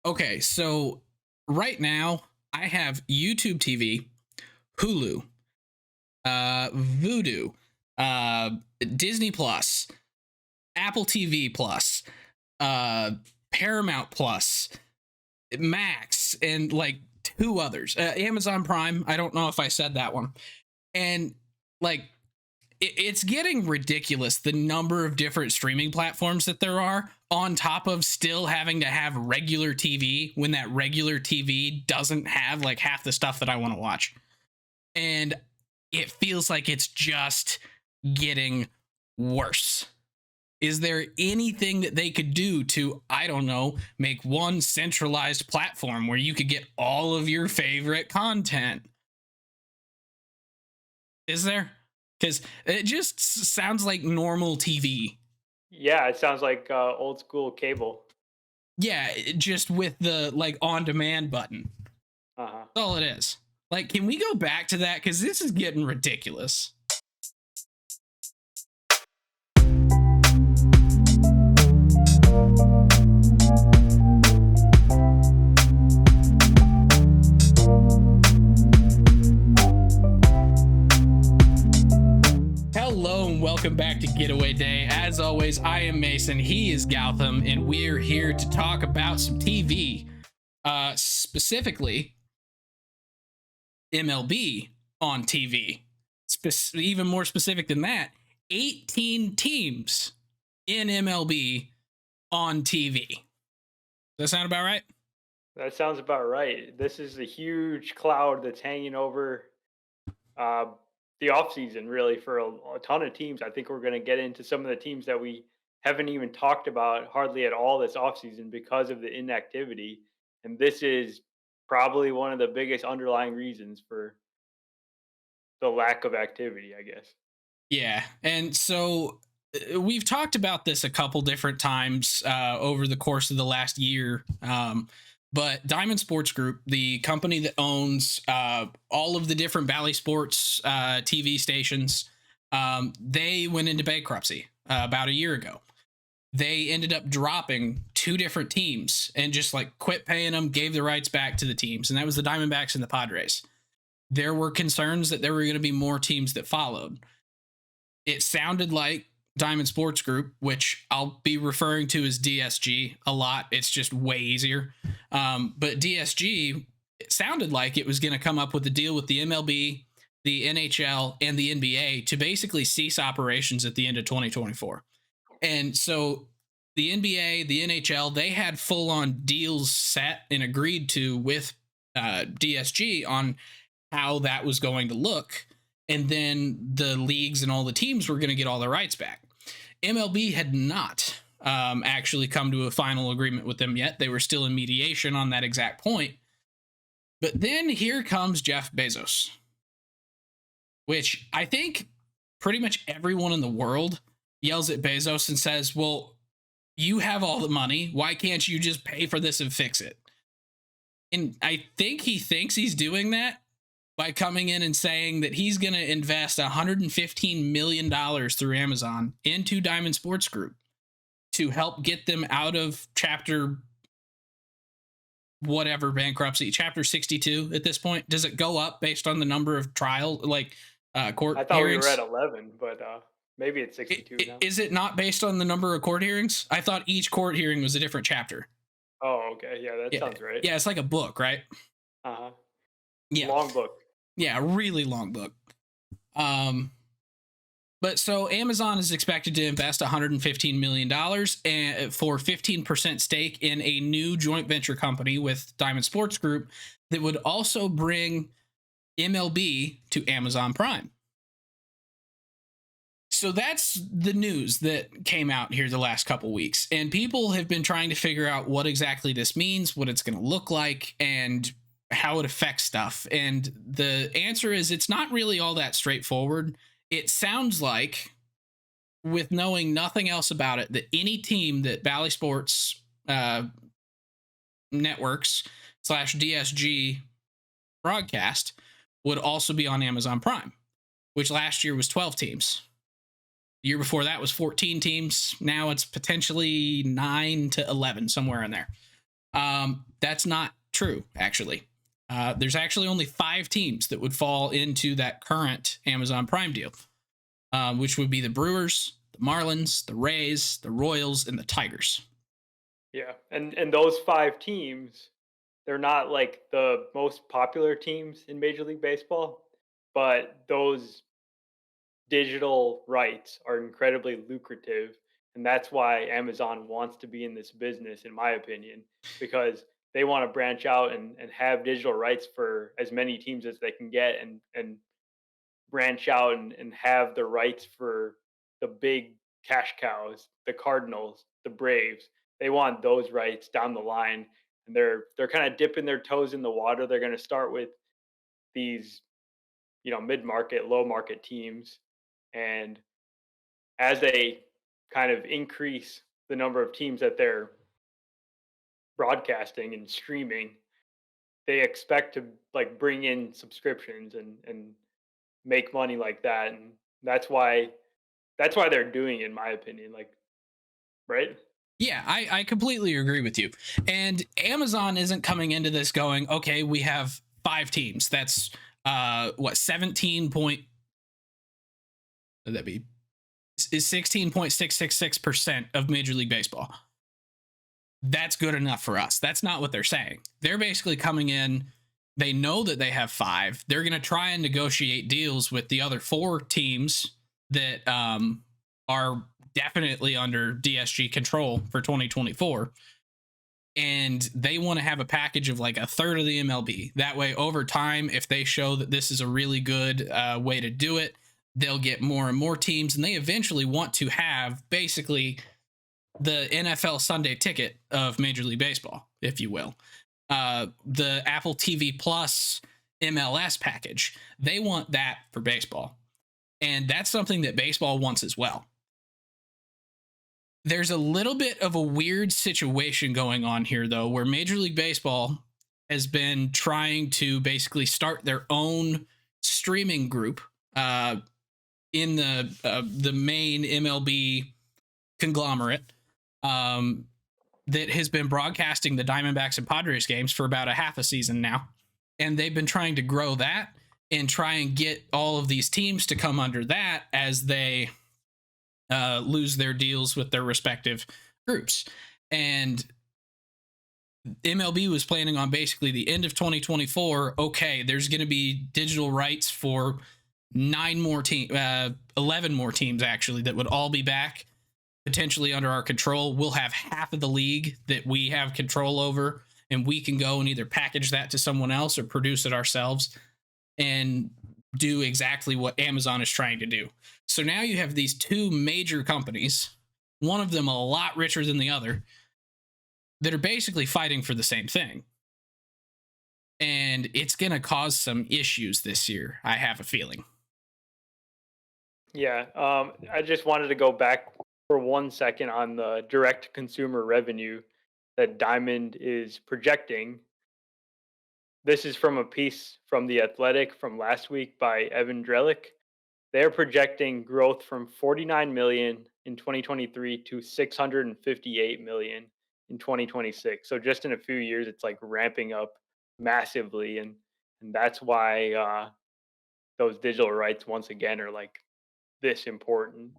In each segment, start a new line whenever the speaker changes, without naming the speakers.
Okay, so right now I have YouTube TV, Hulu, Vudu, uh, Disney Plus, Apple TV Plus, uh, Paramount Plus, Max, and like two others. Amazon Prime. I don't know if I said that one. And like it's getting ridiculous the number of different streaming platforms that there are on top of still having to have regular TV when that regular TV doesn't have like half the stuff that I want to watch. And it feels like it's just getting worse. Is there anything that they could do to, I don't know, make one centralized platform where you could get all of your favorite content? Is there? Because it just sounds like normal TV.
Yeah, it sounds like old school cable.
Yeah, just with the like on demand button.
Uh-huh.
That's all it is. Like, can we go back to that? Because this is getting ridiculous. Hello and welcome back to Getaway Day. As always, I am Mason. He is Gautam, and we're here to talk about some TV. Specifically MLB on TV. Even more specific than that, 18 teams in MLB on TV. Does that sound about right?
That sounds about right. This is a huge cloud that's hanging over uh, the offseason, really, for a ton of teams. I think we're going to get into some of the teams that we haven't even talked about hardly at all this offseason because of the inactivity. And this is probably one of the biggest underlying reasons for the lack of activity, I guess.
Yeah. And so we've talked about this a couple different times over the course of the last year. But Diamond Sports Group, the company that owns all of the different Valley Sports TV stations, they went into bankruptcy about a year ago. They ended up dropping two different teams and just like quit paying them, gave the rights back to the teams. And that was the Diamondbacks and the Padres. There were concerns that there were going to be more teams that followed. It sounded like Diamond Sports Group, which I'll be referring to as DSG a lot. It's just way easier. But DSG, it sounded like it was going to come up with a deal with the MLB, the NHL, and the NBA to basically cease operations at the end of 2024. And so the NBA, the NHL, they had full on deals set and agreed to with DSG on how that was going to look. And then the leagues and all the teams were going to get all their rights back. MLB had not actually come to a final agreement with them yet. They were still in mediation on that exact point. But then here comes Jeff Bezos, which I think pretty much everyone in the world yells at Bezos and says, well, you have all the money. Why can't you just pay for this and fix it? And I think he thinks he's doing that by coming in and saying that he's going to invest $115 million through Amazon into Diamond Sports Group to help get them out of chapter whatever bankruptcy, chapter 62 at this point. Does it go up based on the number of trial, like court
I thought we were at
hearings?
11, but maybe it's 62 now.
Is it not based on the number of court hearings? I thought each court hearing was a different chapter.
Oh, okay. Yeah, that
Yeah.
sounds right.
Yeah. It's like a book, right?
Uh-huh.
Yeah.
Long book.
Yeah. A really long book. But so Amazon is expected to invest $115 million for 15% stake in a new joint venture company with Diamond Sports Group that would also bring MLB to Amazon Prime. So that's the news that came out here the last couple weeks. And people have been trying to figure out what exactly this means, what it's going to look like, and how it affects stuff. And the answer is it's not really all that straightforward. It sounds like, with knowing nothing else about it, that any team that Valley Sports networks / DSG broadcast would also be on Amazon Prime, which last year was 12 teams. The year before that was 14 teams. Now it's potentially 9 to 11, somewhere in there. That's not true, actually. There's actually only 5 teams that would fall into that current Amazon Prime deal, which would be the Brewers, the Marlins, the Rays, the Royals, and the Tigers.
Yeah, and those 5 teams, they're not like the most popular teams in Major League Baseball, but those digital rights are incredibly lucrative, and that's why Amazon wants to be in this business, in my opinion, because they want to branch out and have digital rights for as many teams as they can get, and branch out and have the rights for the big cash cows, the Cardinals, the Braves. They want those rights down the line, and they're kind of dipping their toes in the water. They're going to start with these, mid-market, low-market teams, and as they kind of increase the number of teams that they're broadcasting and streaming, they expect to like bring in subscriptions and make money like that, and that's why they're doing it, in my opinion. Like, right?
Yeah, I completely agree with you. And Amazon isn't coming into this going, okay, we have 5 teams. That's what 17 point would that be? Is 16.666% of Major League Baseball. That's good enough for us. That's not what they're saying. They're basically coming in. They know that they have 5. They're going to try and negotiate deals with the other 4 teams that are definitely under DSG control for 2024. And they want to have a package of like a third of the MLB. That way, over time, if they show that this is a really good way to do it, they'll get more and more teams. And they eventually want to have basically the NFL Sunday ticket of Major League Baseball, if you will. The Apple TV Plus MLS package. They want that for baseball. And that's something that baseball wants as well. There's a little bit of a weird situation going on here, though, where Major League Baseball has been trying to basically start their own streaming group in the main MLB conglomerate that has been broadcasting the Diamondbacks and Padres games for about a half a season now. And they've been trying to grow that and try and get all of these teams to come under that as they lose their deals with their respective groups. And MLB was planning on basically the end of 2024. Okay, there's going to be digital rights for 11 more teams actually that would all be back, potentially under our control. We'll have half of the league that we have control over, and we can go and either package that to someone else or produce it ourselves and do exactly what Amazon is trying to do. So now you have these 2 major companies, one of them a lot richer than the other, that are basically fighting for the same thing. And it's going to cause some issues this year, I have a feeling.
Yeah. I just wanted to go back for 1 second on the direct consumer revenue that Diamond is projecting. This is from a piece from The Athletic from last week by Evan Drellick. They're projecting growth from 49 million in 2023 to 658 million in 2026. So just in a few years, it's like ramping up massively, and that's why those digital rights once again are like this important.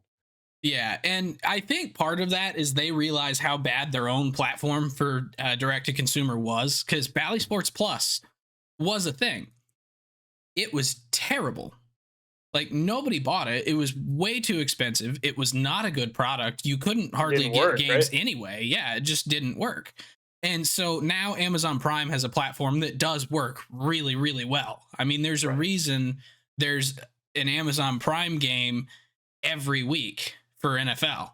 Yeah, and I think part of that is they realize how bad their own platform for direct to consumer was, because Bally Sports Plus was a thing. It was terrible. Like, nobody bought it. It was way too expensive. It was not a good product. You couldn't hardly
Didn't
get
work,
games
right?
anyway. Yeah, it just didn't work. And so now Amazon Prime has a platform that does work really, really well. I mean, there's a
Right.
reason there's an Amazon Prime game every week for NFL.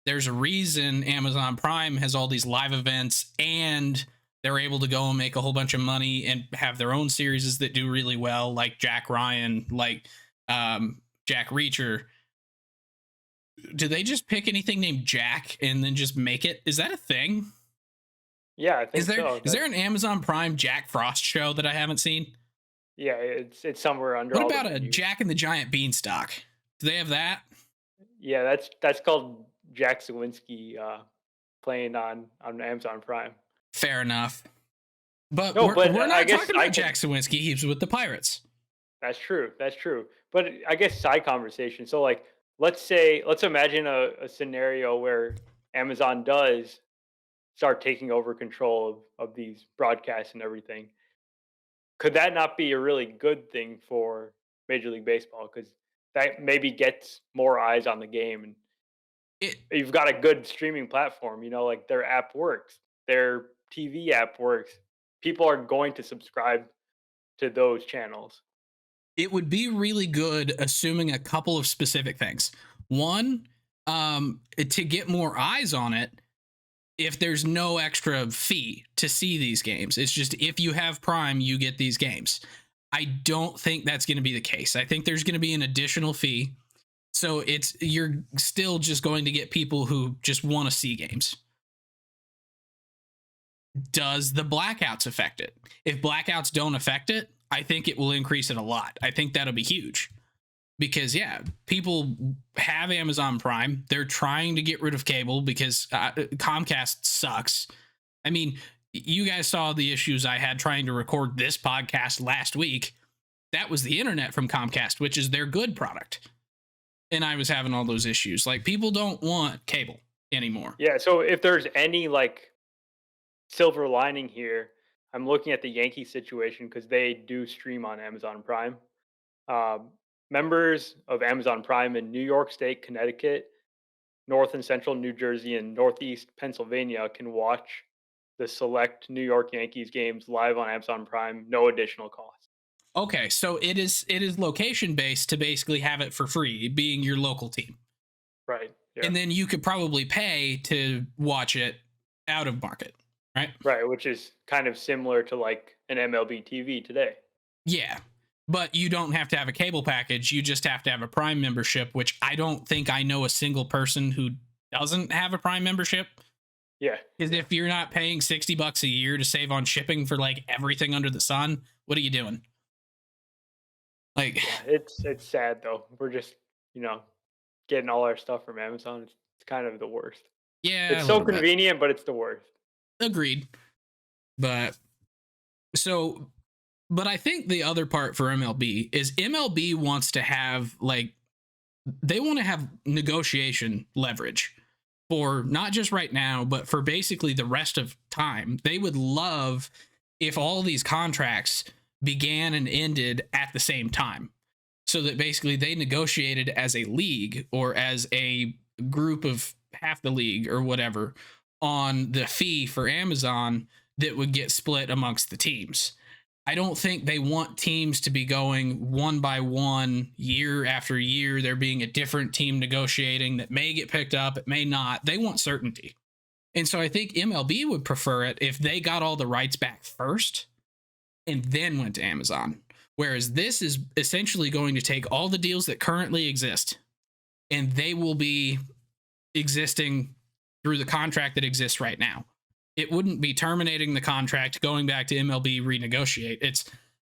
There's a reason Amazon Prime has all these live events, and they're able to go and make a whole bunch of money and have their own series that do really well, like Jack Ryan, like Jack Reacher. Do they just pick anything named Jack and then just make it? Is that a thing?
Yeah, I
Is
think
there
so.
is there an Amazon Prime Jack Frost show that I haven't seen?
Yeah, it's somewhere under
What
all the
about a
menus.
Jack and the Giant Beanstalk? Do they have that?
Yeah, that's called Jack Sawinski playing on Amazon Prime.
Fair enough. But
No, but
we're
I
not
guess
talking
I
about
can.
Jack Sawinski. He's with the Pirates.
That's true. That's true. But I guess side conversation. So like, let's imagine a scenario where Amazon does start taking over control of these broadcasts and everything. Could that not be a really good thing for Major League Baseball? Because that maybe gets more eyes on the game, and
It
you've got a good streaming platform. You know, like their app works, their TV app works. People are going to subscribe to those channels.
it would be really good, assuming a couple of specific things. One, to get more eyes on it, if there's no extra fee to see these games. It's just if you have Prime, you get these games. I don't think that's going to be the case. I think there's going to be an additional fee. So you're still just going to get people who just want to see games. Does the blackouts affect it? If blackouts don't affect it, I think it will increase it a lot. I think that'll be huge. Because yeah, people have Amazon Prime. They're trying to get rid of cable because Comcast sucks. I mean, you guys saw the issues I had trying to record this podcast last week. That was the internet from Comcast, which is their good product. And I was having all those issues. Like, people don't want cable anymore.
Yeah. So if there's any like silver lining here, I'm looking at the Yankee situation because they do stream on Amazon Prime. Um, Members of Amazon Prime in New York State, Connecticut, North and Central New Jersey, and Northeast Pennsylvania can watch the select New York Yankees games live on Amazon Prime, no additional cost.
Okay, so it is location based to basically have it for free, being your local team.
Right. Yeah.
And then you could probably pay to watch it out of market, right?
Right, which is kind of similar to like an MLB TV today.
Yeah. But you don't have to have a cable package. You just have to have a Prime membership, which I don't think I know a single person who doesn't have a Prime membership.
Yeah.
Because if you're not paying $60 a year to save on shipping for like everything under the sun, what are you doing? Like,
Yeah, it's sad though. We're just, you know, getting all our stuff from Amazon. It's kind of the worst.
yeah,
It's
a
so
little bit.
convenient, but it's the worst.
Agreed. But so, but I think the other part for MLB is MLB wants to have like, they want to have negotiation leverage for not just right now, but for basically the rest of time. They would love if all these contracts began and ended at the same time, so that basically they negotiated as a league or as a group of half the league or whatever on the fee for Amazon that would get split amongst the teams. I don't think they want teams to be going one by one, year after year. There being a different team negotiating that may get picked up, it may not. They want certainty. And so I think MLB would prefer it if they got all the rights back first and then went to Amazon. Whereas this is essentially going to take all the deals that currently exist and they will be existing through the contract that exists right now. It wouldn't be terminating the contract, going back to MLB, renegotiate. It's,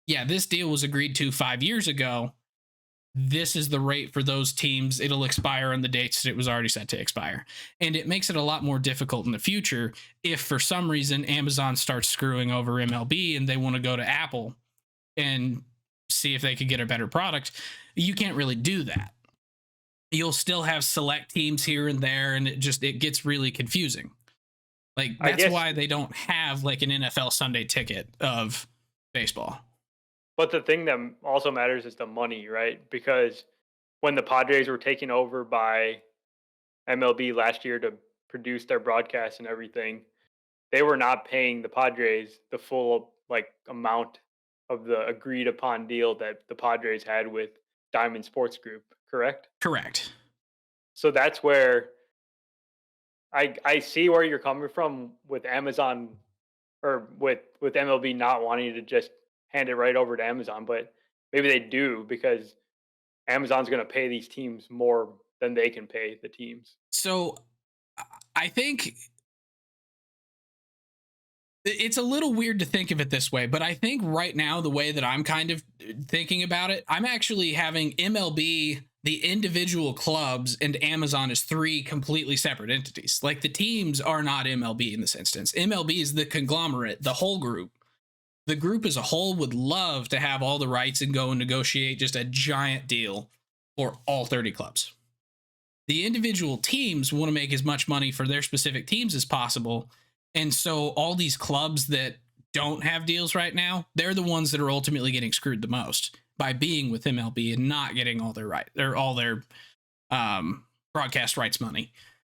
yeah, this deal was agreed to 5 years ago. This is the rate for those teams. It'll expire on the dates that it was already set to expire. And it makes it a lot more difficult in the future if for some reason Amazon starts screwing over MLB and they want to go to Apple and see if they could get a better product. You can't really do that. You'll still have select teams here and there, and it gets really confusing. Like, that's why they don't have like an NFL Sunday ticket of baseball.
But the thing that also matters is the money, right? Because when the Padres were taken over by MLB last year to produce their broadcasts and everything, they were not paying the Padres the full like amount of the agreed upon deal that the Padres had with Diamond Sports Group, correct?
Correct.
So that's where I see where you're coming from with Amazon or with MLB not wanting to just hand it right over to Amazon, but maybe they do because Amazon's going to pay these teams more than they can pay the teams.
So I think it's a little weird to think of it this way, but I think right now, the way that I'm kind of thinking about it, I'm actually having MLB The individual clubs and Amazon is three completely separate entities. Like the teams are not MLB in this instance. MLB is the conglomerate, the whole group. The group as a whole would love to have all the rights and go and negotiate just a giant deal for all 30 clubs. The individual teams want to make as much money for their specific teams as possible. And so all these clubs that don't have deals right now, they're the ones that are ultimately getting screwed the most by being with MLB and not getting all their broadcast rights money.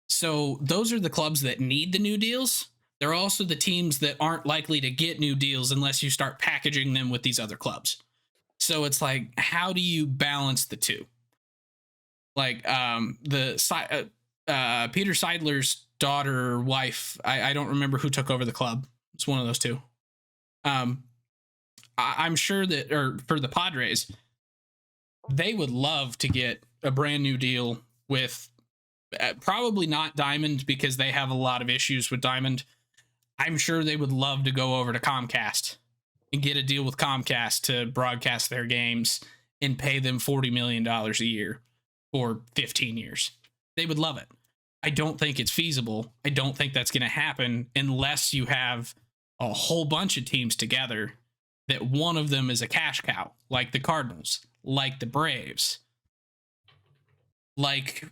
So those are the clubs that need the new deals. They're also the teams that aren't likely to get new deals unless you start packaging them with these other clubs. So it's like, how do you balance the two? Like Peter Seidler's daughter or wife, I don't remember who took over the club. It's one of those two. I'm sure that, or for the Padres, they would love to get a brand new deal with probably not Diamond because they have a lot of issues with Diamond. I'm sure they would love to go over to Comcast and get a deal with Comcast to broadcast their games and pay them $40 million a year for 15 years. They would love it. I don't think it's feasible. I don't think that's going to happen unless you have a whole bunch of teams together that one of them is a cash cow, like the Cardinals, like the Braves, like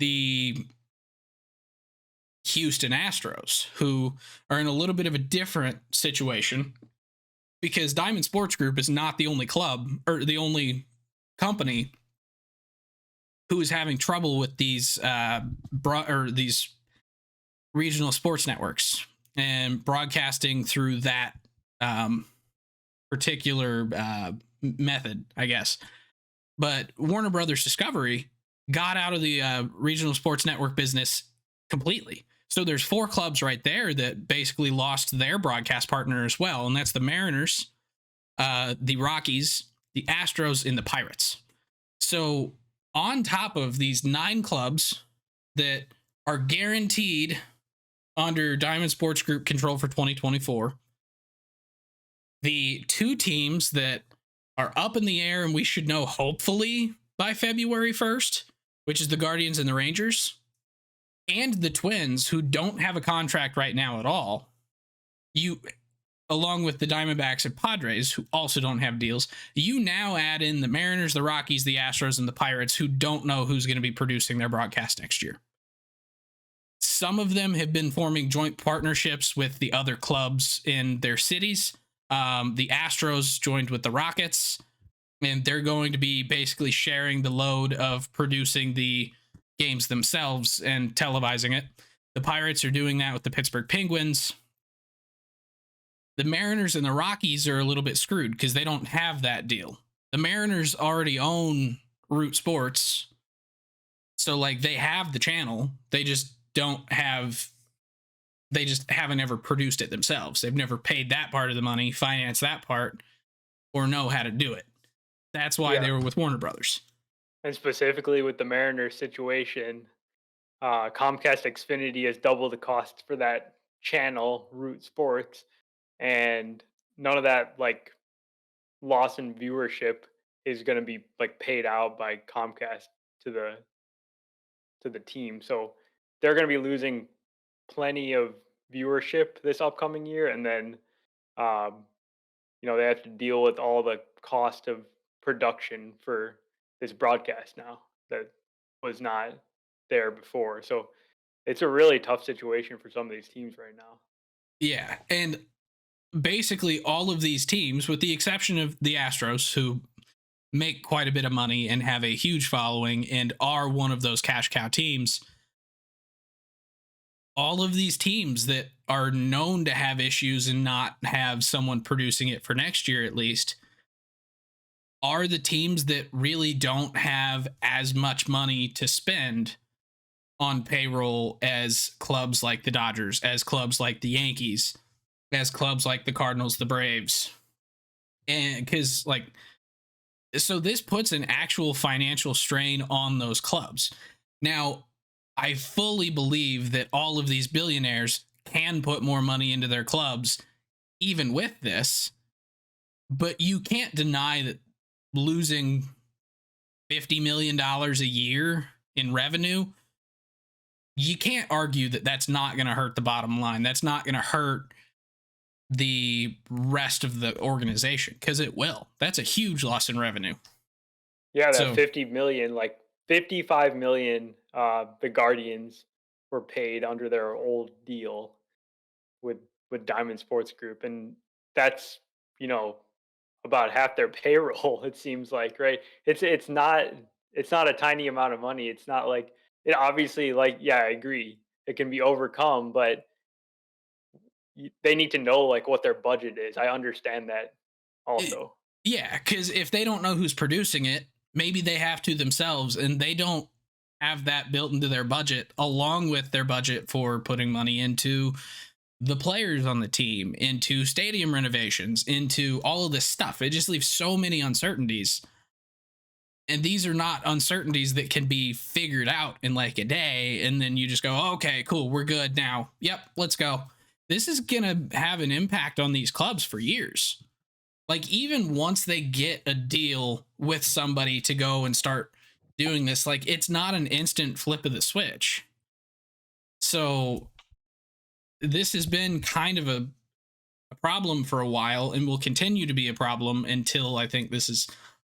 the Houston Astros, who are in a little bit of a different situation because Diamond Sports Group is not the only club or the only company who is having trouble with these these regional sports networks and broadcasting through that particular method, I guess. But Warner Brothers Discovery got out of the regional sports network business completely. So there's 4 clubs right there that basically lost their broadcast partner as well, and that's the Mariners, the Rockies, the Astros, and the Pirates. So on top of these 9 clubs that are guaranteed under Diamond Sports Group control for 2024, the 2 teams that are up in the air and we should know hopefully by February 1st, which is the Guardians and the Rangers, and the Twins, who don't have a contract right now at all, along with the Diamondbacks and Padres, who also don't have deals, you now add in the Mariners, the Rockies, the Astros, and the Pirates, who don't know who's going to be producing their broadcast next year. Some of them have been forming joint partnerships with the other clubs in their cities. The Astros joined with the Rockets, and they're going to be basically sharing the load of producing the games themselves and televising it. The Pirates are doing that with the Pittsburgh Penguins. The Mariners and the Rockies are a little bit screwed because they don't have that deal. The Mariners already own Root Sports, so like they have the channel. They just haven't ever produced it themselves. They've never paid that part of the money, financed that part, or know how to do it. That's why they were with Warner Brothers.
And specifically with the Mariners situation, Comcast Xfinity has doubled the cost for that channel, Root Sports, and none of that like loss in viewership is going to be like paid out by Comcast to the team. So they're going to be losing plenty of viewership this upcoming year, and then they have to deal with all the cost of production for this broadcast now that was not there before. So it's a really tough situation for some of these teams right now.
Yeah, and basically all of these teams, with the exception of the Astros, who make quite a bit of money and have a huge following and are one of those cash cow teams, all of these teams that are known to have issues and not have someone producing it for next year at least are the teams that really don't have as much money to spend on payroll as clubs like the Dodgers, as clubs like the Yankees, as clubs like the Cardinals, the Braves. And because so this puts an actual financial strain on those clubs. Now, I fully believe that all of these billionaires can put more money into their clubs even with this, but you can't deny that losing $50 million a year in revenue, you can't argue that that's not going to hurt the bottom line. That's not going to hurt the rest of the organization, because it will. That's a huge loss in revenue.
Yeah, that
So
50 million, like 55 million, the Guardians were paid under their old deal with Diamond Sports Group, and that's, you know, about half their payroll, it seems like, right? It's not a tiny amount of money. It's not like it obviously, like, yeah, I agree. It can be overcome, but they need to know like what their budget is. I understand that
it,
also.
yeah, because if they don't know who's producing it, maybe they have to themselves, and they don't have that built into their budget, along with their budget for putting money into the players on the team, into stadium renovations, into all of this stuff. It just leaves so many uncertainties. And these are not uncertainties that can be figured out in like a day. And then you just go, okay, cool, we're good now. Yep, let's go. This is going to have an impact on these clubs for years. Like, even once they get a deal with somebody to go and start doing this, like, it's not an instant flip of the switch. So this has been kind of a problem for a while, and will continue to be a problem until I think this is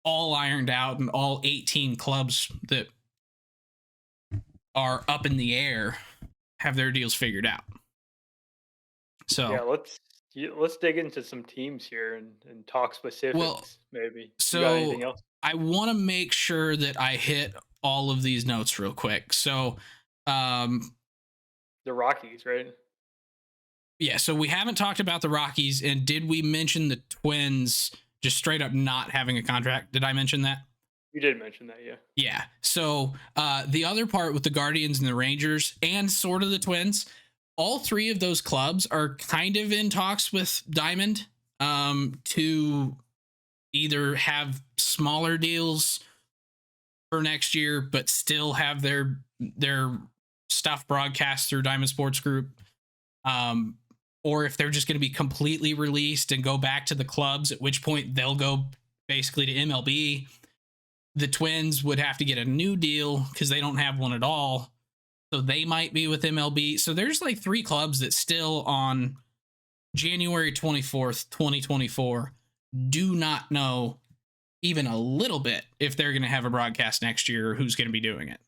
all ironed out and all 18 clubs that are up in the air have their deals figured out.
Yeah,
So,
let's dig into some teams here and talk
well,
specifics. Maybe you got
so
anything else?
I want to make sure that I hit all of these notes real quick. So, um,
The Rockies, right?
yeah, so we haven't talked about the Rockies, and did we mention the Twins just straight up not having a contract? Did I mention that?
You did mention that, yeah.
Yeah. So the other part with the Guardians and the Rangers and sort of the Twins, all three of those clubs are kind of in talks with Diamond to either have smaller deals for next year, but still have their stuff broadcast through Diamond Sports Group. Um, or if they're just going to be completely released and go back to the clubs, at which point they'll go basically to MLB. The Twins would have to get a new deal because they don't have one at all. So they might be with MLB. So there's like three clubs that still on January 24th, 2024, do not know even a little bit if they're going to have a broadcast next year or who's going to be doing it.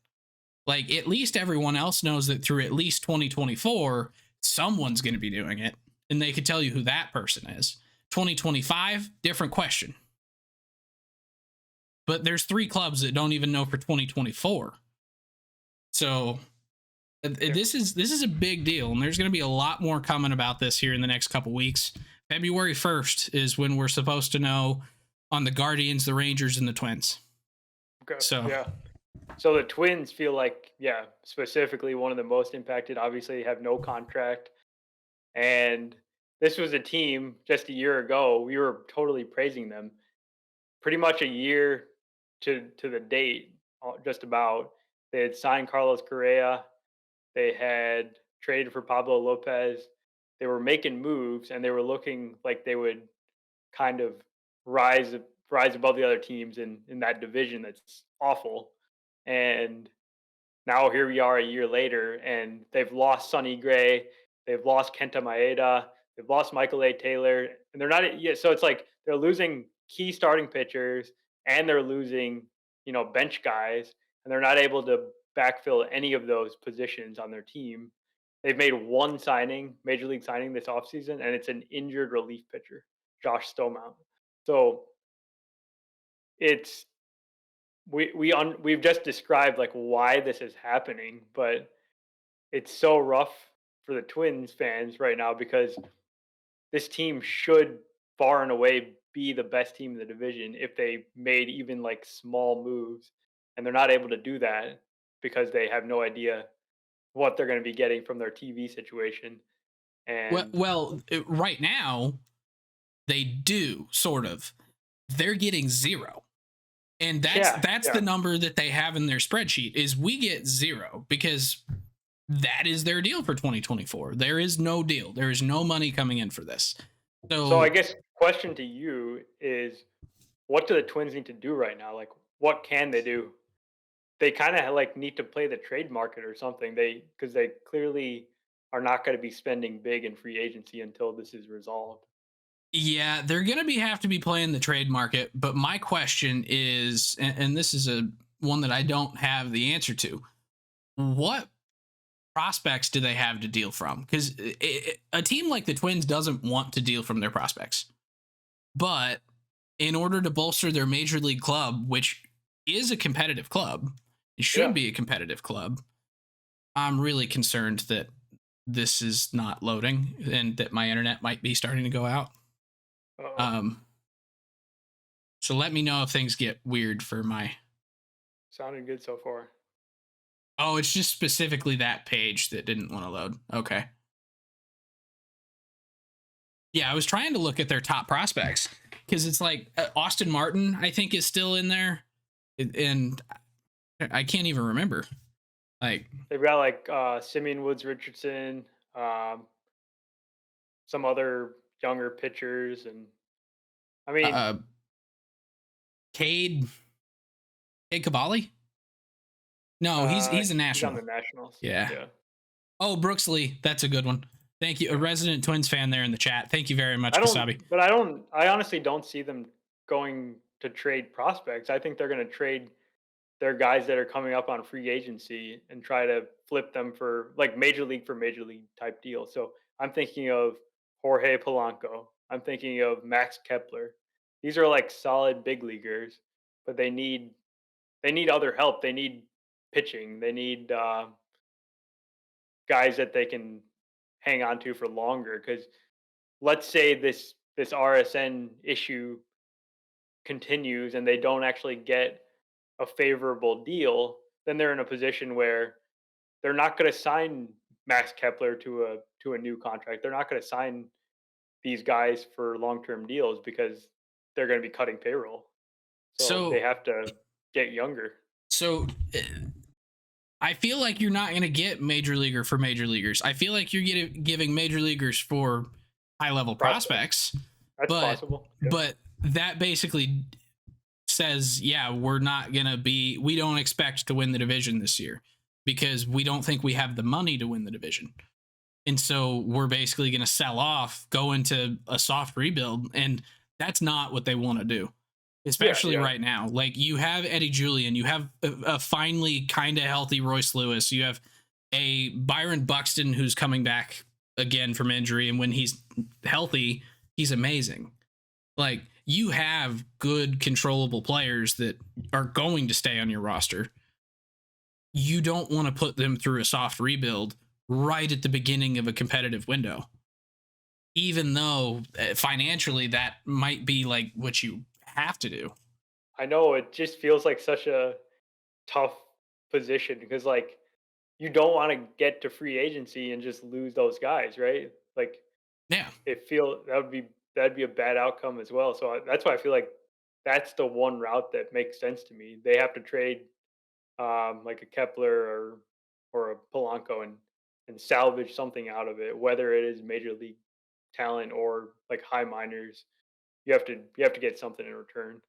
Like, at least everyone else knows that through at least 2024, someone's going to be doing it. And they could tell you who that person is. 2025, different question. But there's three clubs that don't even know for 2024. So this is a big deal, and there's going to be a lot more coming about this here in the next couple weeks. February 1st is when we're supposed to know on the Guardians, the Rangers, and the Twins.
Okay.
So
Yeah. So the Twins feel like, yeah, specifically one of the most impacted. Obviously, they have no contract, and this was a team just a year ago. We were totally praising them. Pretty much a year to the date, just about. They had signed Carlos Correa. They had traded for Pablo Lopez. They were making moves, and they were looking like they would kind of rise rise above the other teams in that division that's awful. And now here we are a year later, and they've lost Sonny Gray, they've lost Kenta Maeda, they've lost Michael A. Taylor, and they're not. Yeah, so it's like they're losing key starting pitchers, and they're losing, bench guys, and they're not able to backfill any of those positions on their team. They've made one signing, major league signing this offseason, and it's an injured relief pitcher, Josh Stomount. So it's we've just described like why this is happening, but it's so rough for the Twins fans right now because this team should far and away be the best team in the division if they made even like small moves, and they're not able to do that because they have no idea what they're going to be getting from their TV situation. And
right now they do sort of. They're getting zero. And
yeah,
that's
yeah,
the number that they have in their spreadsheet is we get zero because that is their deal for 2024. There is no deal. There is no money coming in for this.
so I
So
guess question to you is, what do the Twins need to do right now? Like, what can they do? They kind of like need to play the trade market or something. Because they clearly are not going to be spending big in free agency until this is resolved.
Yeah, they're gonna have to be playing the trade market. But my question is, and this is a one that I don't have the answer to. What prospects do they have to deal from? Because a team like the Twins doesn't want to deal from their prospects, but in order to bolster their major league club, which is a competitive club, it should
Yeah.
be a competitive club. I'm really concerned that this is not loading and that my internet might be starting to go out.
Oh,
Um, so let me know if things get weird for my.
sounded good so far.
Oh, it's just specifically that page that didn't want to load. Okay. Yeah, I was trying to look at their top prospects because it's like Austin Martin, I think, is still in there, and I can't even remember. Like,
They've got like Simeon Woods Richardson, um, some other younger pitchers, and I mean,
uh, Cade, Cade Cavalli? No, he's a
he's on
national.
the Nationals.
Yeah.
Yeah.
Oh, Brooks Lee, that's a good one. Thank you, a
Yeah.
resident Twins fan there in the chat. Thank you very much,
I
Kasabi.
don't, but I don't, I honestly don't see them going to trade prospects. I think they're going to trade their guys that are coming up on free agency and try to flip them for like major league type deal. So I'm thinking of Jorge Polanco. I'm thinking of Max Kepler. These are like solid big leaguers, but they need other help. They need pitching. They need guys that they can hang on to for longer. Because let's say this RSN issue continues and they don't actually get a favorable deal, then they're in a position where they're not going to sign Max Kepler to a new contract. They're not going to sign these guys for long term deals because they're going to be cutting payroll. So they
So,
have to get younger.
so I feel like you're not going to get major leaguer for major leaguers. I feel like you're giving major leaguers for high level
Prospects.
prospects,
That's
but
possible. Yeah.
but that basically says, yeah, we're not going to be, we don't expect to win the division this year because we don't think we have the money to win the division. And so we're basically going to sell off, go into a soft rebuild. And that's not what they want to do,
Yeah.
especially
Yeah.
right now. Like, you have Eddie Julian, you have a finally kind of healthy Royce Lewis, you have a Byron Buxton who's coming back again from injury. And when he's healthy, he's amazing. Like, you have good controllable players that are going to stay on your roster. You don't want to put them through a soft rebuild right at the beginning of a competitive window, even though financially that might be like what you have to do.
I know it just feels like such a tough position because like you don't want to get to free agency and just lose those guys, right? Like
Yeah.
it feel that'd be a bad outcome as well. So that's why I feel like that's the one route that makes sense to me. They have to trade like a Kepler or a Polanco and salvage something out of it, whether it is major league talent or like high minors. You have to get something in return.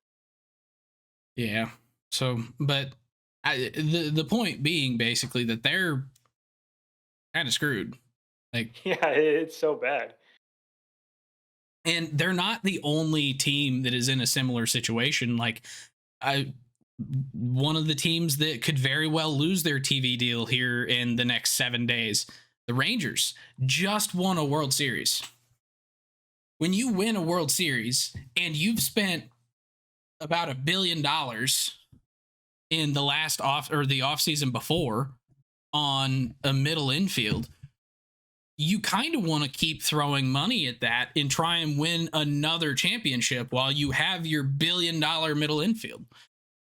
Yeah. So, but the point being basically that they're kind of screwed. Like,
Yeah, it's so bad.
and they're not the only team that is in a similar situation. Like, I one of the teams that could very well lose their TV deal here in the next 7 days, the Rangers, just won a World Series. When you win a World Series and you've spent about $1 billion in the last off or the offseason before on a middle infield, you kind of want to keep throwing money at that and try and win another championship while you have your $1 billion middle infield.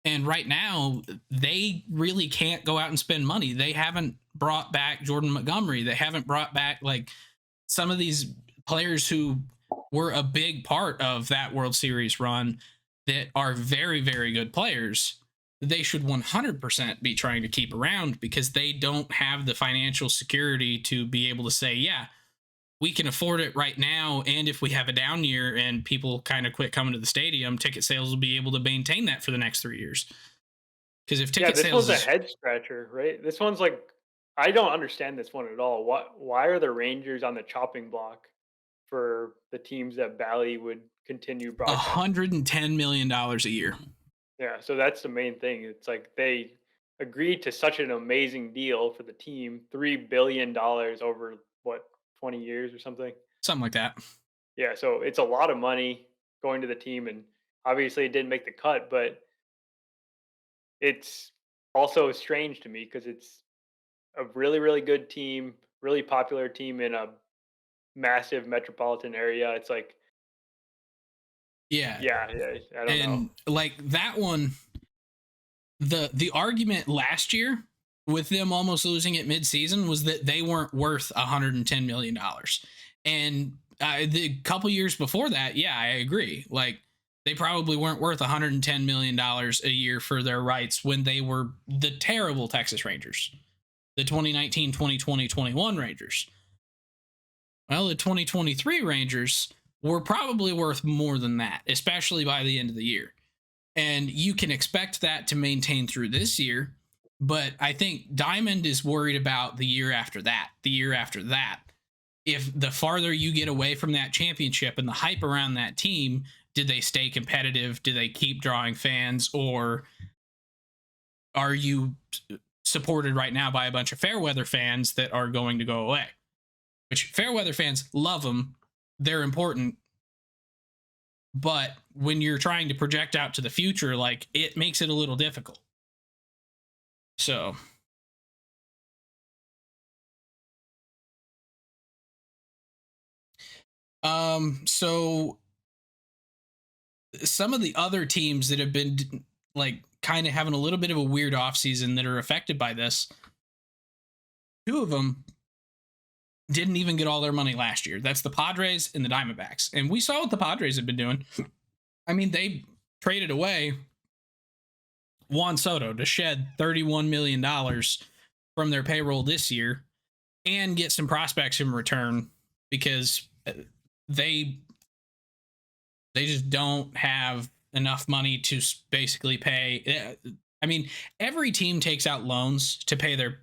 And right now, they really can't go out and spend money. They haven't brought back Jordan Montgomery. They haven't brought back like some of these players who were a big part of that World Series run that are very, very good players. They should 100% be trying to keep around because they don't have the financial security to be able to say, yeah, we can afford it right now. And if we have a down year and people kind of quit coming to the stadium, ticket sales will be able to maintain that for the next 3 years. Because if
Yeah,
ticket
this
sales
one's a
is
head scratcher, right? This one's like I don't understand this one at all. Why are the Rangers on the chopping block for the teams that Bally would continue broadcasting?
$110 million a year.
Yeah, so that's the main thing. It's like they agreed to such an amazing deal for the team, $3 billion over what, 20 years or something.
Something like that.
Yeah, so it's a lot of money going to the team, and obviously it didn't make the cut, but it's also strange to me because it's a really, really good team, really popular team in a massive metropolitan area. It's like,
Yeah.
yeah, yeah, I don't know.
And like that one, the argument last year with them almost losing it mid-season was that they weren't worth $110 million. And the couple years before that, yeah, I agree. Like they probably weren't worth $110 million a year for their rights when they were the terrible Texas Rangers, the 2019, 2020, 21 Rangers. Well, the 2023 Rangers were probably worth more than that, especially by the end of the year. And you can expect that to maintain through this year. But I think Diamond is worried about the year after that, the year after that. If the farther you get away from that championship and the hype around that team, did they stay competitive? Do they keep drawing fans? Or are you supported right now by a bunch of Fairweather fans that are going to go away? Which Fairweather fans love them. They're important. But when you're trying to project out to the future, like it makes it a little difficult. So, so some of the other teams that have been like kind of having a little bit of a weird offseason that are affected by this, two of them didn't even get all their money last year. That's the Padres and the Diamondbacks. And we saw what the Padres have been doing. I mean, they traded away Juan Soto to shed $31 million from their payroll this year and get some prospects in return because they just don't have enough money to basically pay. I mean, every team takes out loans to pay their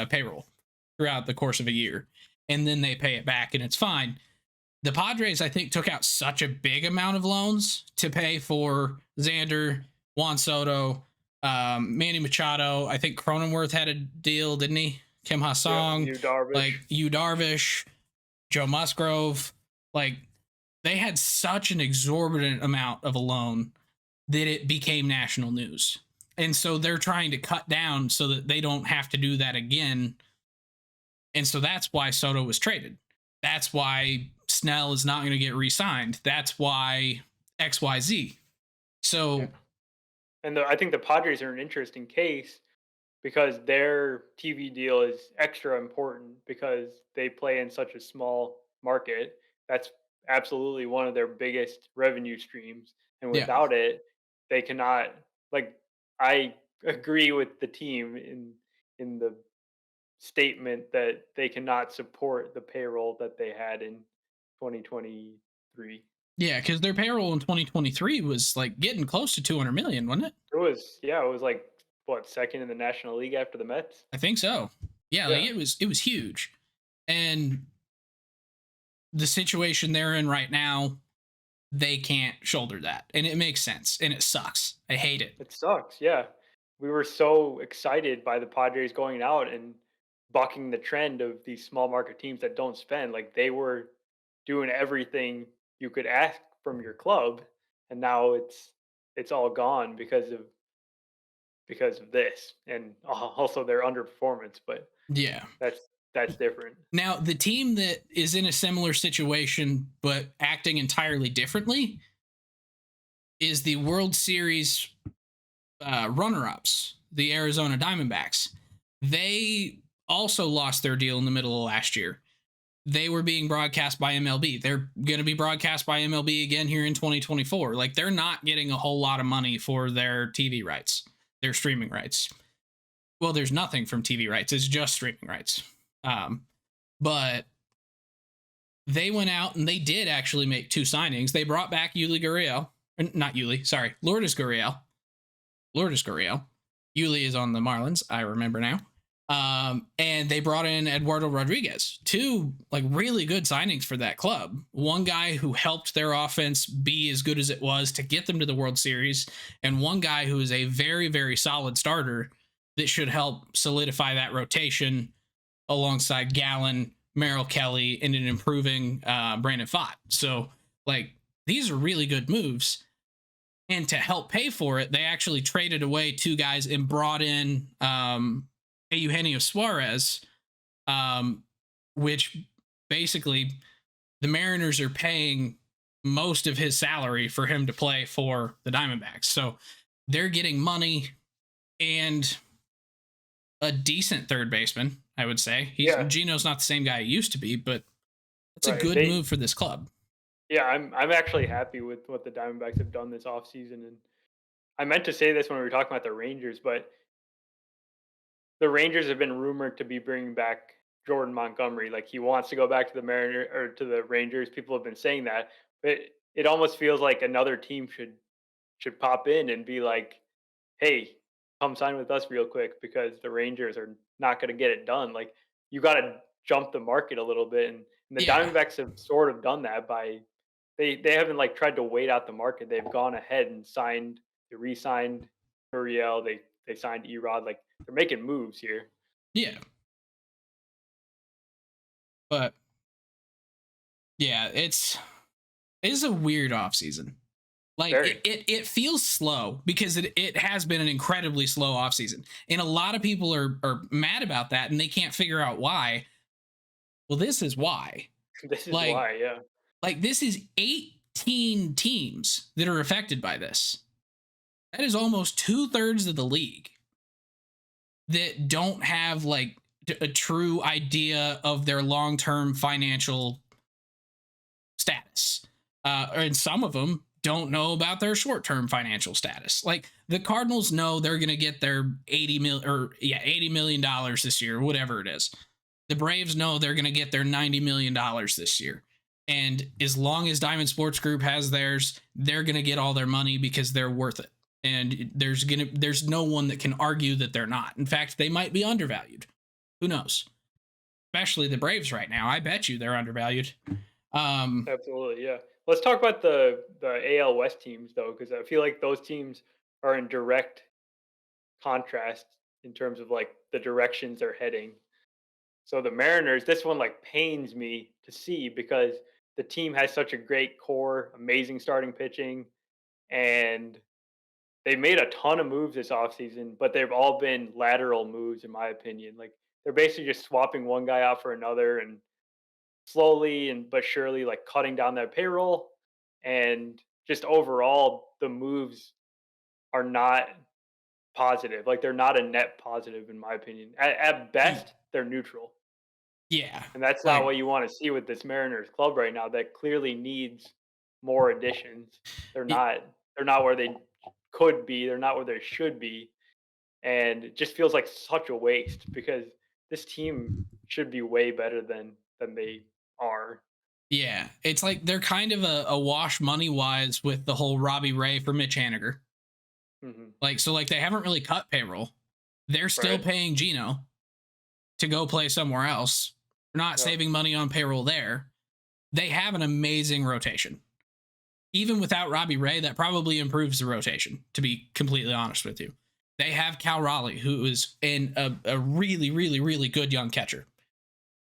payroll throughout the course of a year, and then they pay it back, and it's fine. The Padres, I think, took out such a big amount of loans to pay for Xander, Juan Soto, Manny Machado. I think Cronenworth had a deal, didn't he? Kim Ha-sung,
Yeah, Darvish.
like Yu Darvish, Joe Musgrove. Like they had such an exorbitant amount of a loan that it became national news. And so they're trying to cut down so that they don't have to do that again. And so that's why Soto was traded. That's why Snell is not going to get re-signed. That's why XYZ. So,
Yeah. And I think the Padres are an interesting case because their TV deal is extra important because they play in such a small market. That's absolutely one of their biggest revenue streams. And
yeah.
without it, they cannot like I agree with the team in the statement that they cannot support the payroll that they had in 2023.
Yeah, because their payroll in 2023 was like getting close to 200 million, wasn't it?
It was like what, second in the National League after the Mets?
I think so. Yeah, like
Yeah.
it was huge. And the situation they're in right now, they can't shoulder that. And it makes sense. And it sucks. I hate it.
It sucks, yeah. We were so excited by the Padres going out and bucking the trend of these small market teams that don't spend. Like they were doing everything you could ask from your club, and now it's all gone because of this, and also their underperformance. But
Yeah.
that's different.
Now, the team that is in a similar situation but acting entirely differently is the World Series runner-ups, the Arizona Diamondbacks. They also lost their deal in the middle of last year. They were being broadcast by MLB. They're going to be broadcast by MLB again here in 2024. Like they're not getting a whole lot of money for their TV rights, their streaming rights. Well, there's nothing from TV rights. It's just streaming rights. But they went out and they did actually make two signings. They brought back Lourdes Gurriel. Lourdes Gurriel. Yuli is on the Marlins. I remember now. And they brought in Eduardo Rodriguez, two like really good signings for that club. One guy who helped their offense be as good as it was to get them to the World Series, and one guy who is a very, very solid starter that should help solidify that rotation alongside Gallen, Merrill Kelly, and an improving Brandon Pfaadt. So, like, these are really good moves. And to help pay for it, they actually traded away two guys and brought in Eugenio Suarez, which basically the Mariners are paying most of his salary for him to play for the Diamondbacks. So they're getting money and a decent third baseman, I would say. Gino's not the same guy he used to be, but it's a good move for this club.
Yeah, I'm actually happy with what the Diamondbacks have done this offseason, and I meant to say this when we were talking about the Rangers, but the Rangers have been rumored to be bringing back Jordan Montgomery. Like he wants to go back to the Mariner or to the Rangers. People have been saying that, but it almost feels like another team should pop in and be like, "Hey, come sign with us real quick," because the Rangers are not going to get it done. Like you got to jump the market a little bit, and the
Yeah.
Diamondbacks have sort of done that by they haven't like tried to wait out the market. They've gone ahead and they re-signed Uriel. They signed Erod. Like they're making moves here.
Yeah. But yeah, it is a weird offseason. Like it feels slow because it has been an incredibly slow offseason. And a lot of people are mad about that and they can't figure out why. Well, this is why.
This is
Like,
why, yeah.
like this is 18 teams that are affected by this. That is almost 2/3 of the league that don't have like a true idea of their long-term financial status. And some of them don't know about their short-term financial status. Like the Cardinals know they're going to get their $80 million this year, whatever it is. The Braves know they're going to get their $90 million this year. And as long as Diamond Sports Group has theirs, they're going to get all their money because they're worth it. And there's no one that can argue that they're not. In fact, they might be undervalued. Who knows? Especially the Braves right now. I bet you they're undervalued.
Absolutely, yeah. Let's talk about the AL West teams though, because I feel like those teams are in direct contrast in terms of like the directions they're heading. So the Mariners, this one like pains me to see because the team has such a great core, amazing starting pitching, and they made a ton of moves this offseason, but they've all been lateral moves in my opinion. Like they're basically just swapping one guy out for another and slowly and but surely like cutting down their payroll, and just overall the moves are not positive. Like they're not a net positive in my opinion. At best, they're neutral.
Yeah.
And that's not
Like,
what you want to see with this Mariners club right now that clearly needs more additions. They're
it,
not they're not where they could be, they're not where they should be. And it just feels like such a waste because this team should be way better than they are.
yeah. It's like they're kind of a wash money wise with the whole Robbie Ray for Mitch Haniger.
Hmm.
Like, so like they haven't really cut payroll. They're still
Right.
paying Gino to go play somewhere else. They're not
Yep.
saving money on payroll there. They have an amazing rotation. Even without Robbie Ray, that probably improves the rotation, to be completely honest with you. They have Cal Raleigh, who is a really, really, really good young catcher.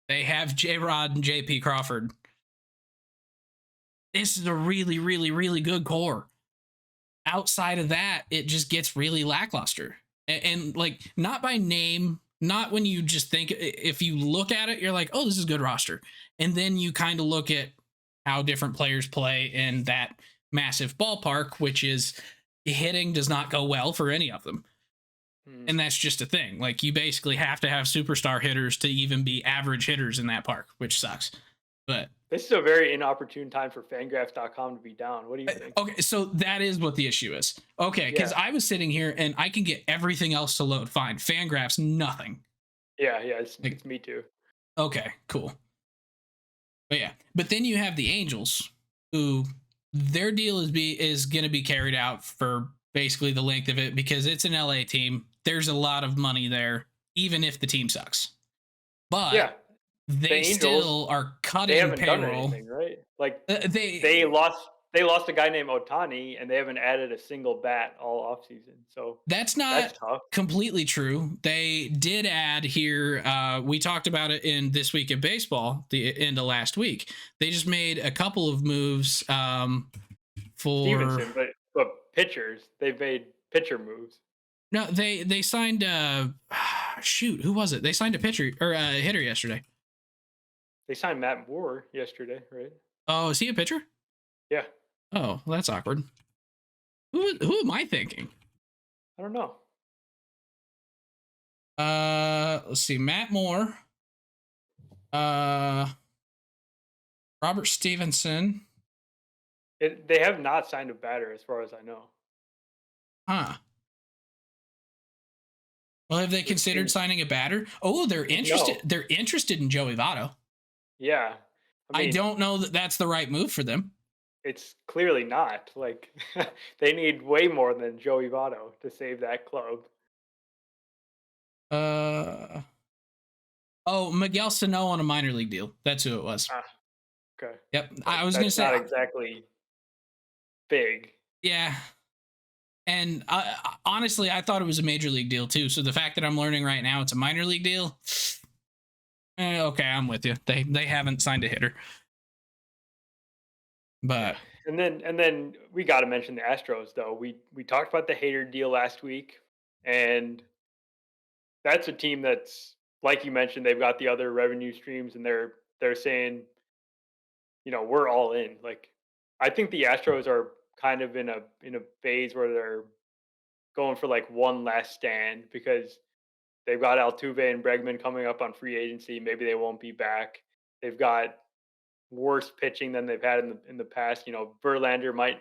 They have J Rod and JP Crawford. This is a really, really, really good core. Outside of that, it just gets really lackluster. And like, not by name, not when you just think, if you look at it, you're like, oh, this is a good roster. And then you kind of look at how different players play in that massive ballpark, which is hitting does not go well for any of them.
Mm.
And that's just a thing. Like, you basically have to have superstar hitters to even be average hitters in that park, which sucks. But
This is a very inopportune time for Fangraphs.com to be down. What do you think?
okay, so that is what the issue is. Okay, because
Yeah.
I was sitting here and I can get everything else to load fine. Fangraphs, nothing.
Yeah, yeah,
Like,
it's me too.
okay, cool. But yeah, but then you have the Angels, who their deal is going to be carried out for basically the length of it, because it's an LA team. There's a lot of money there, even if the team sucks. But
Yeah, the
they
Angels,
still are
they
cutting
haven't done
payroll.
anything, right? Like
They
they lost a guy named Otani, and they haven't added a single bat all offseason. So
That's not
that's tough.
completely true. They did add here. We talked about it in This Week in Baseball, the end of last week. They just made a couple of moves for.
Stevenson, but pitchers, they've made pitcher moves.
No, they signed. Shoot, who was it? They signed a pitcher or a hitter yesterday.
They signed Matt Moore yesterday, right?
Oh, is he a pitcher?
Yeah.
Oh, well, that's awkward. Who am I thinking?
I don't know.
Let's see. Matt Moore. Robert Stevenson.
They have not signed a batter, as far as I know.
Huh. Well, have they
It
considered
seems
signing a batter? Oh, they're interested.
no.
They're interested in Joey Votto.
Yeah. I
I
mean,
don't know that that's the right move for them.
it's clearly not. Like they need way more than Joey Votto to save that club.
Uh oh, Miguel Sano on a minor league deal. That's who it was.
Ah, okay.
Yep.
But
I was gonna
that's
say,
not exactly big.
yeah. And honestly, I thought it was a major league deal too. So the fact that I'm learning right now it's a minor league deal, okay, I'm with you. They haven't signed a hitter, but
And then we got to mention the Astros though. We talked about the Hater deal last week, and that's a team that's, like you mentioned, they've got the other revenue streams, and they're saying, we're all in. Like I think the Astros are kind of in a phase where they're going for like one last stand, because they've got Altuve and Bregman coming up on free agency. Maybe they won't be back. They've got worse pitching than they've had in the past. Verlander might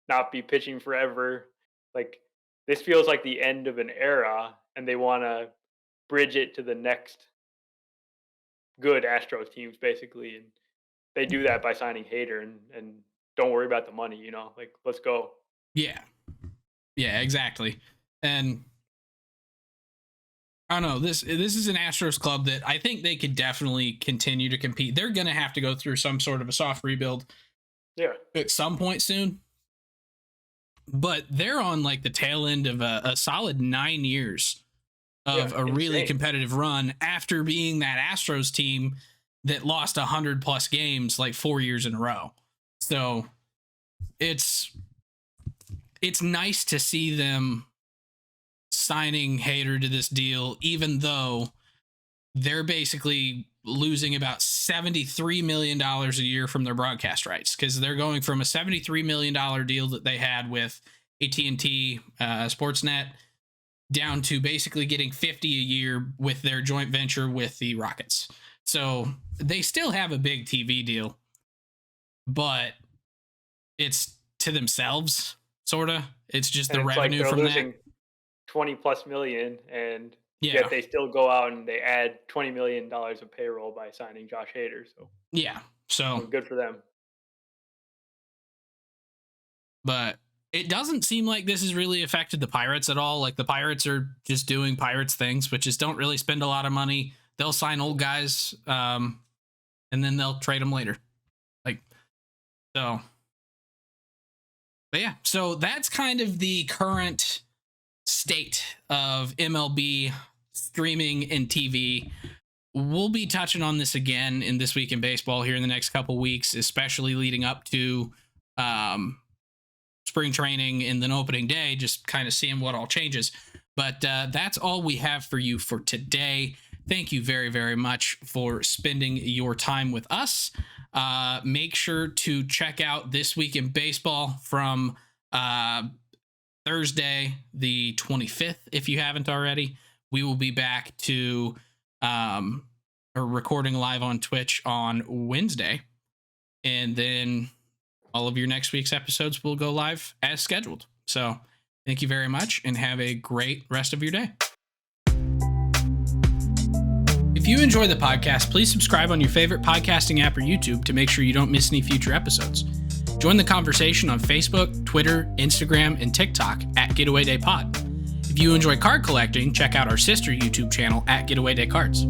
not be pitching forever. Like this feels like the end of an era, and they want to bridge it to the next good Astros teams, basically. And they do that by signing Hader and don't worry about the money. Like let's go.
yeah, yeah, exactly. And I don't know. This is an Astros club that I think they could definitely continue to compete. They're going to have to go through some sort of a soft rebuild,
Yeah,
at some point soon. But they're on like the tail end of a solid 9 years of a really
insane.
competitive run after being that Astros team that lost 100 plus games like 4 years in a row. So it's nice to see them signing Hader to this deal, even though they're basically losing about $73 million a year from their broadcast rights, because they're going from a $73 million deal that they had with AT&T Sportsnet down to basically getting 50 a year with their joint venture with the Rockets. So they still have a big TV deal, but it's to themselves, sort of. It's just
And
the
it's like
revenue
they're
from
losing
that.
20 plus million, and
Yeah.
yet they still go out and they add $20 million of payroll by signing Josh Hader. So
Yeah. So,
good for them.
but it doesn't seem like this has really affected the Pirates at all. Like the Pirates are just doing Pirates things, which is don't really spend a lot of money. They'll sign old guys, and then they'll trade them later. Like, so. But yeah, so that's kind of the current state of MLB streaming and TV. We'll be touching on this again in This Week in Baseball here in the next couple weeks, especially leading up to spring training and then opening day, just kind of seeing what all changes. But that's all we have for you for today. Thank you very, very much for spending your time with us. Make sure to check out This Week in Baseball from Thursday, the 25th, if you haven't already. We will be back to or recording live on Twitch on Wednesday. And then all of your next week's episodes will go live as scheduled. So thank you very much and have a great rest of your day. If you enjoy the podcast, please subscribe on your favorite podcasting app or YouTube to make sure you don't miss any future episodes. Join the conversation on Facebook, Twitter, Instagram, and TikTok at Getaway Day Pod. If you enjoy card collecting, check out our sister YouTube channel at Getaway Day Cards.